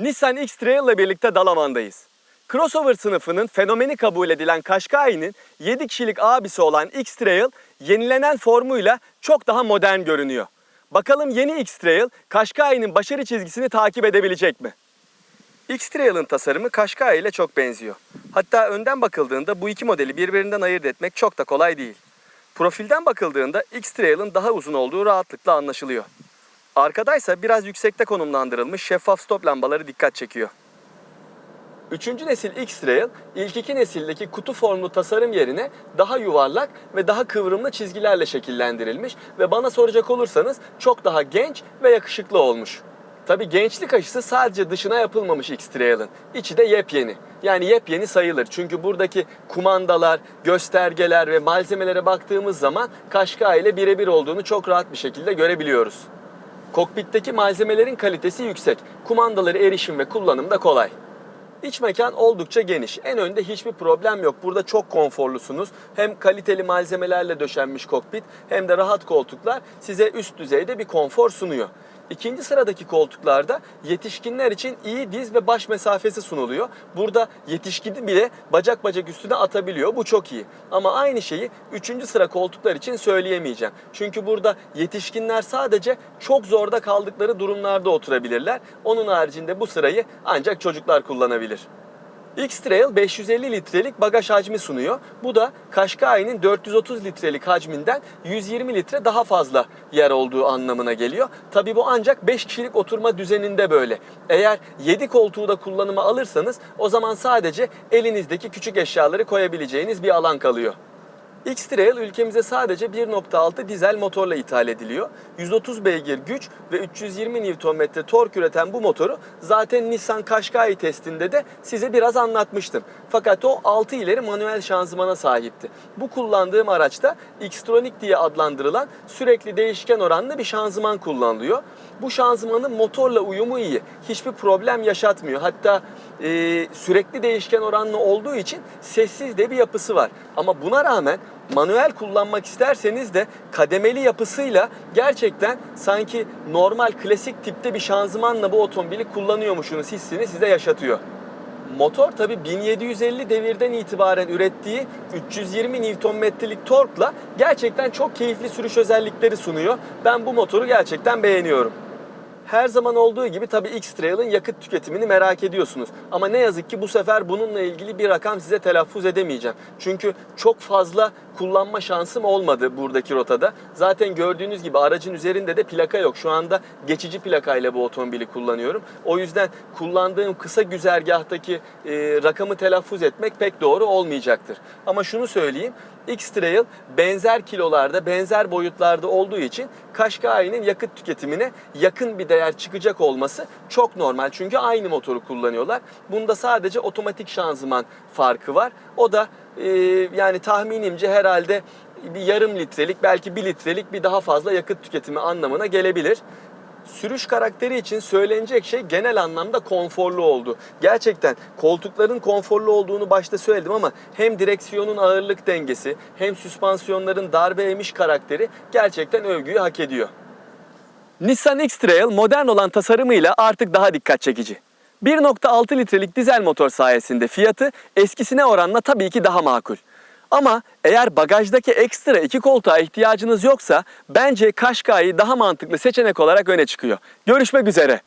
Nissan X-Trail ile birlikte Dalaman'dayız. Crossover sınıfının fenomeni kabul edilen Qashqai'nin 7 kişilik abisi olan X-Trail yenilenen formuyla çok daha modern görünüyor. Bakalım yeni X-Trail Qashqai'nin başarı çizgisini takip edebilecek mi? X-Trail'ın tasarımı Qashqai ile çok benziyor. Hatta önden bakıldığında bu iki modeli birbirinden ayırt etmek çok da kolay değil. Profilden bakıldığında X-Trail'ın daha uzun olduğu rahatlıkla anlaşılıyor. Arkadaysa biraz yüksekte konumlandırılmış şeffaf stop lambaları dikkat çekiyor. Üçüncü nesil X-Trail, ilk iki nesildeki kutu formlu tasarım yerine daha yuvarlak ve daha kıvrımlı çizgilerle şekillendirilmiş ve bana soracak olursanız çok daha genç ve yakışıklı olmuş. Tabi gençlik aşısı sadece dışına yapılmamış X-Trail'ın. İçi de yepyeni. Yani yepyeni sayılır. Çünkü buradaki kumandalar, göstergeler ve malzemelere baktığımız zaman Qashqai ile birebir olduğunu çok rahat bir şekilde görebiliyoruz. Kokpitteki malzemelerin kalitesi yüksek. Kumandaları erişim ve kullanım da kolay. İç mekan oldukça geniş. En önde hiçbir problem yok. Burada çok konforlusunuz. Hem kaliteli malzemelerle döşenmiş kokpit hem de rahat koltuklar size üst düzeyde bir konfor sunuyor. İkinci sıradaki koltuklarda yetişkinler için iyi diz ve baş mesafesi sunuluyor. Burada yetişkini bile bacak bacak üstüne atabiliyor. Bu çok iyi. Ama aynı şeyi 3. sıra koltuklar için söyleyemeyeceğim. Çünkü burada yetişkinler sadece çok zorda kaldıkları durumlarda oturabilirler. Onun haricinde bu sırayı ancak çocuklar kullanabilir. X-Trail 550 litrelik bagaj hacmi sunuyor. Bu da Qashqai'nin 430 litrelik hacminden 120 litre daha fazla yer olduğu anlamına geliyor. Tabii bu ancak 5 kişilik oturma düzeninde böyle. Eğer 7 koltuğu da kullanıma alırsanız o zaman sadece elinizdeki küçük eşyaları koyabileceğiniz bir alan kalıyor. X-Trail ülkemize sadece 1.6 dizel motorla ithal ediliyor. 130 beygir güç ve 320 Nm tork üreten bu motoru zaten Nissan Qashqai testinde de size biraz anlatmıştım. Fakat o 6 ileri manuel şanzımana sahipti. Bu kullandığım araçta X-Tronic diye adlandırılan sürekli değişken oranlı bir şanzıman kullanılıyor. Bu şanzımanın motorla uyumu iyi. Hiçbir problem yaşatmıyor. Hatta sürekli değişken oranlı olduğu için sessiz de bir yapısı var. Ama buna rağmen manuel kullanmak isterseniz de kademeli yapısıyla gerçekten sanki normal klasik tipte bir şanzımanla bu otomobili kullanıyormuşsunuz hissini size yaşatıyor. Motor tabi 1750 devirden itibaren ürettiği 320 Nm'lik torkla gerçekten çok keyifli sürüş özellikleri sunuyor. Ben bu motoru gerçekten beğeniyorum. Her zaman olduğu gibi tabii X-Trail'ın yakıt tüketimini merak ediyorsunuz. Ama ne yazık ki bu sefer bununla ilgili bir rakam size telaffuz edemeyeceğim. Çünkü çok fazla kullanma şansım olmadı buradaki rotada. Zaten gördüğünüz gibi aracın üzerinde de plaka yok. Şu anda geçici plakayla bu otomobili kullanıyorum. O yüzden kullandığım kısa güzergahtaki rakamı telaffuz etmek pek doğru olmayacaktır. Ama şunu söyleyeyim. X-Trail benzer kilolarda, benzer boyutlarda olduğu için Qashqai'nin yakıt tüketimine yakın bir değer çıkacak olması çok normal. Çünkü aynı motoru kullanıyorlar. Bunda sadece otomatik şanzıman farkı var. O da yani tahminimce herhalde bir yarım litrelik, belki 1 litrelik bir daha fazla yakıt tüketimi anlamına gelebilir. Sürüş karakteri için söylenecek şey genel anlamda konforlu oldu. Gerçekten koltukların konforlu olduğunu başta söyledim ama hem direksiyonun ağırlık dengesi hem süspansiyonların darbe emiş karakteri gerçekten övgüyü hak ediyor. Nissan X-Trail modern olan tasarımıyla artık daha dikkat çekici. 1.6 litrelik dizel motor sayesinde fiyatı eskisine oranla tabii ki daha makul. Ama eğer bagajdaki ekstra 2 koltuğa ihtiyacınız yoksa bence Qashqai daha mantıklı seçenek olarak öne çıkıyor. Görüşmek üzere.